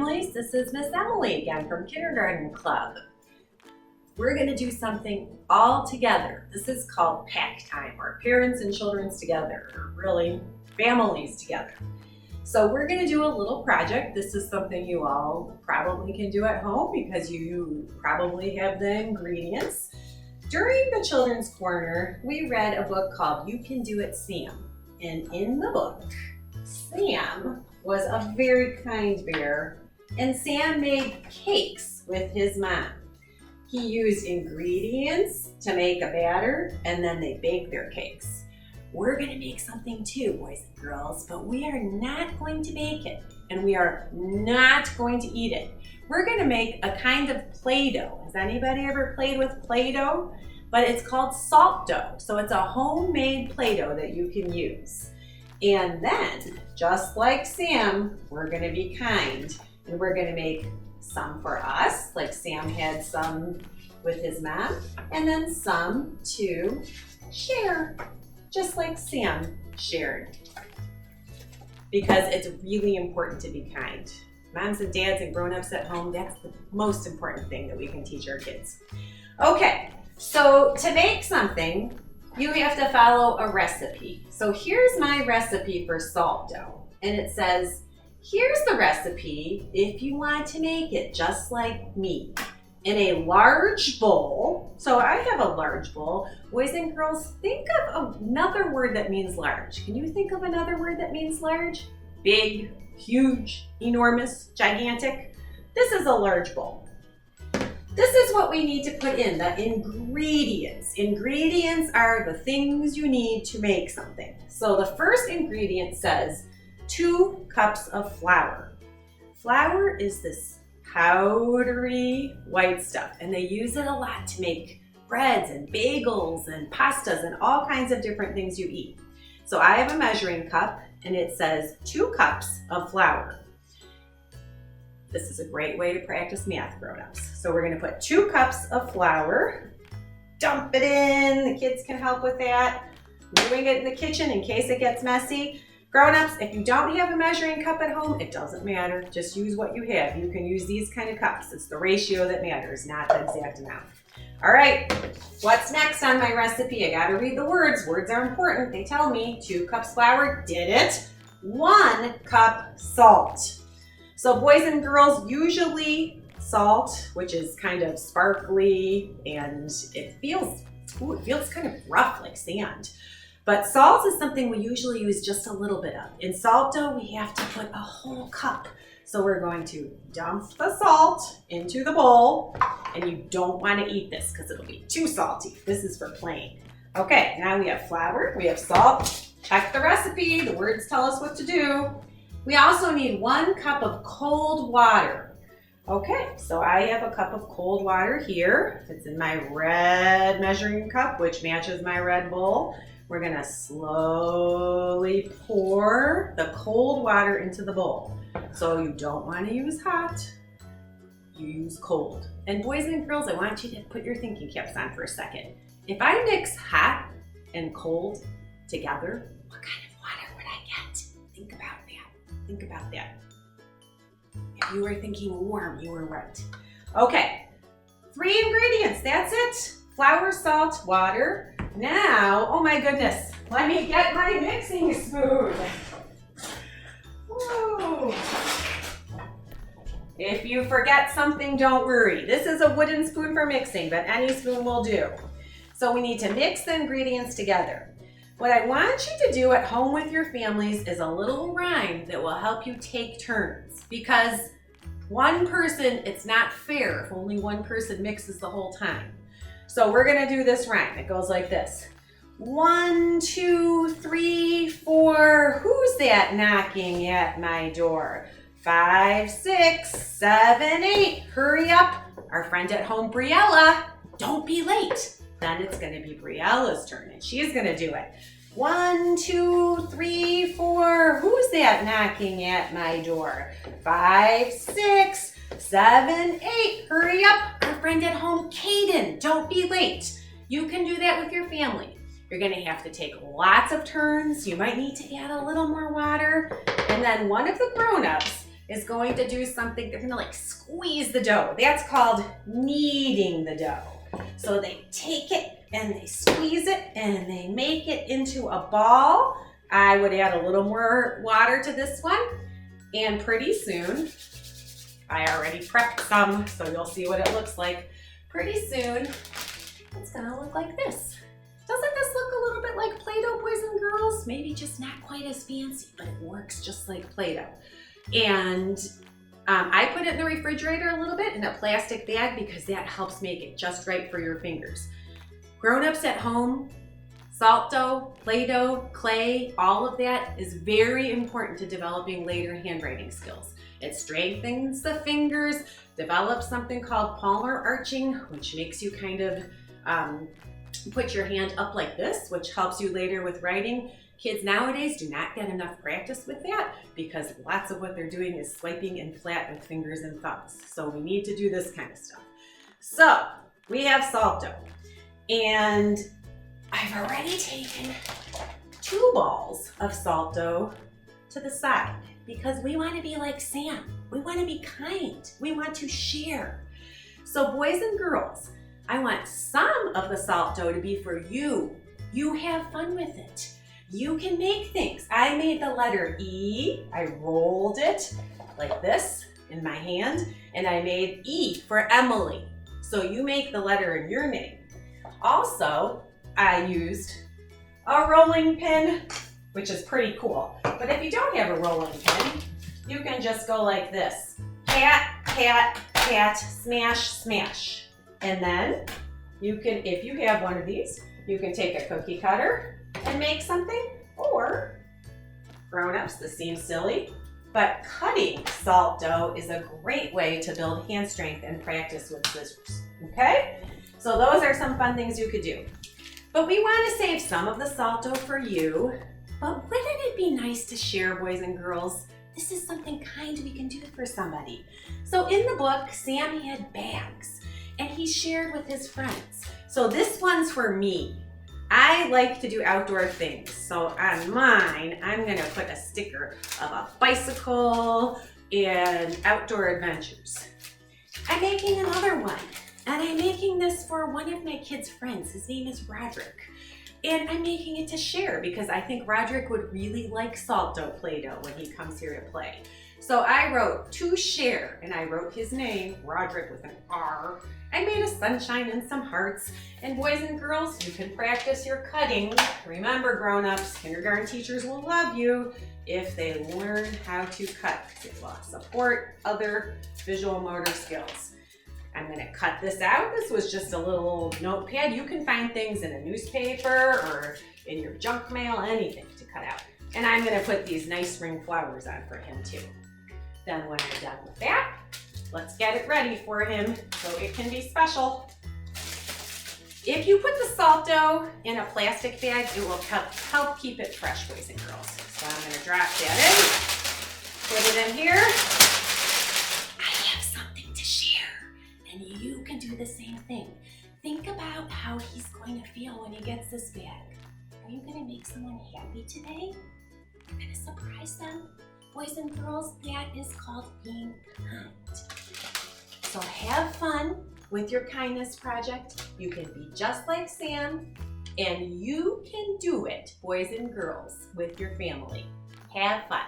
families, this is Miss Emily again from Kindergarten Club. We're going to do something all together. This is called PACT time, or parents and children's together, or really families together. So we're going to do a little project. This is something you all probably can do at home because you probably have the ingredients. During the Children's Corner, we read a book called You Can Do It, Sam. And in the book, Sam was a very kind bear, and Sam made cakes with his mom. He used ingredients to make a batter, and then they baked their cakes. We're going to make something too, boys and girls, but we are not going to bake it, and we are not going to eat it. We're going to make a kind of Play-Doh. Has anybody ever played with Play-Doh? But it's called salt dough, so it's a homemade Play-Doh that you can use. And then, just like Sam, we're going to be kind, and we're going to make some for us, like Sam had some with his mom, and then some to share, just like Sam shared. Because it's really important to be kind. Moms and dads and grown-ups at home, that's the most important thing that we can teach our kids. Okay, so to make something, you have to follow a recipe. So here's my recipe for salt dough, and it says, here's the recipe if you want to make it just like me. In a large bowl, so I have a large bowl. Boys and girls, think of another word that means large. Can you think of another word that means large? Big, huge, enormous, gigantic. This is a large bowl. This is what we need to put in, the ingredients. Ingredients are the things you need to make something. So the first ingredient says 2 cups of flour. Flour is this powdery white stuff, and they use it a lot to make breads and bagels and pastas and all kinds of different things you eat. So I have a measuring cup, and it says 2 cups of flour. This is a great way to practice math, grown-ups. So we're going to put 2 cups of flour, dump it in. The kids can help with that. Doing it in the kitchen in case it gets messy. Grown-ups, if you don't have a measuring cup at home, it doesn't matter. Just use what you have. You can use these kind of cups. It's the ratio that matters, not the exact amount. All right, what's next on my recipe? I gotta read the words. Words are important. They tell me 2 cups flour, did it. 1 cup salt. So boys and girls, usually salt, which is kind of sparkly and it feels kind of rough like sand. But salt is something we usually use just a little bit of. In salt dough, we have to put a whole cup. So we're going to dump the salt into the bowl, and you don't want to eat this because it'll be too salty. This is for plain. Okay, now we have flour, we have salt. Check the recipe, the words tell us what to do. We also need 1 cup of cold water. Okay, so I have a cup of cold water here. It's in my red measuring cup, which matches my red bowl. We're gonna slowly pour the cold water into the bowl. So you don't wanna use hot, you use cold. And boys and girls, I want you to put your thinking caps on for a second. If I mix hot and cold together, what kind of water would I get? Think about that. Think about that. If you were thinking warm, you were right. Okay, 3 ingredients, that's it. Flour, salt, water. Now, oh my goodness, let me get my mixing spoon. Whoa. If you forget something, don't worry. This is a wooden spoon for mixing, but any spoon will do. So we need to mix the ingredients together. What I want you to do at home with your families is a little rhyme that will help you take turns. Because one person, it's not fair if only one person mixes the whole time. So we're gonna do this rhyme. It goes like this. 1, 2, 3, 4. Who's that knocking at my door? 5, 6, 7, 8. Hurry up. Our friend at home, Briella. Don't be late. Then it's gonna be Briella's turn and she's gonna do it. 1, 2, 3, 4. Who's that knocking at my door? 5, 6, 7, 8. Hurry up. Our friend at home, Kaden. Don't be late. You can do that with your family. You're gonna have to take lots of turns. You might need to add a little more water. And then one of the grown-ups is going to do something. They're gonna like squeeze the dough. That's called kneading the dough. So they take it and they squeeze it and they make it into a ball. I would add a little more water to this one, and pretty soon, I already prepped some, so you'll see what it looks like. Pretty soon, it's gonna look like this. Doesn't this look a little bit like Play-Doh, boys and girls? Maybe just not quite as fancy, but it works just like Play-Doh. And I put it in the refrigerator a little bit in a plastic bag because that helps make it just right for your fingers. Grown-ups at home, salt dough, Play-Doh, clay, all of that is very important to developing later handwriting skills. It strengthens the fingers, develops something called palmar arching, which makes you kind of put your hand up like this, which helps you later with writing. Kids nowadays do not get enough practice with that because lots of what they're doing is swiping and flat with fingers and thumbs. So we need to do this kind of stuff. So we have salt dough, and I've already taken 2 balls of salt dough to the side because we want to be like Sam. We want to be kind. We want to share. So boys and girls, I want some of the salt dough to be for you. You have fun with it. You can make things. I made the letter E. I rolled it like this in my hand, and I made E for Emily. So you make the letter in your name. Also, I used a rolling pin, which is pretty cool. But if you don't have a rolling pin, you can just go like this. Cat, cat, cat, smash, smash. And then you can, if you have one of these, you can take a cookie cutter and make something, or grown-ups, this seems silly, but cutting salt dough is a great way to build hand strength and practice with scissors, okay? So those are some fun things you could do. But we want to save some of the salt dough for you, but wouldn't it be nice to share, boys and girls? This is something kind we can do for somebody. So in the book, Sam had bags, and he shared with his friends. So this one's for me. I like to do outdoor things. So on mine, I'm gonna put a sticker of a bicycle and outdoor adventures. I'm making another one, and I'm making this for one of my kids' friends. His name is Roderick. And I'm making it to share because I think Roderick would really like salt dough Play-Doh when he comes here to play. So I wrote to share, and I wrote his name, Roderick with an R. I made a sunshine and some hearts. And boys and girls, you can practice your cutting. Remember, grown-ups, kindergarten teachers will love you if they learn how to cut. It will support other visual motor skills. I'm gonna cut this out. This was just a little notepad. You can find things in a newspaper or in your junk mail, anything to cut out. And I'm gonna put these nice spring flowers on for him too. Then when I'm done with that, let's get it ready for him so it can be special. If you put the salt dough in a plastic bag, it will help keep it fresh, boys and girls. So I'm gonna drop that in, put it in here. I have something to share, and you can do the same thing. Think about how he's going to feel when he gets this bag. Are you gonna make someone happy today? You're gonna surprise them? Boys and girls, that is called being kind. So have fun with your kindness project. You can be just like Sam, and you can do it, boys and girls, with your family. Have fun.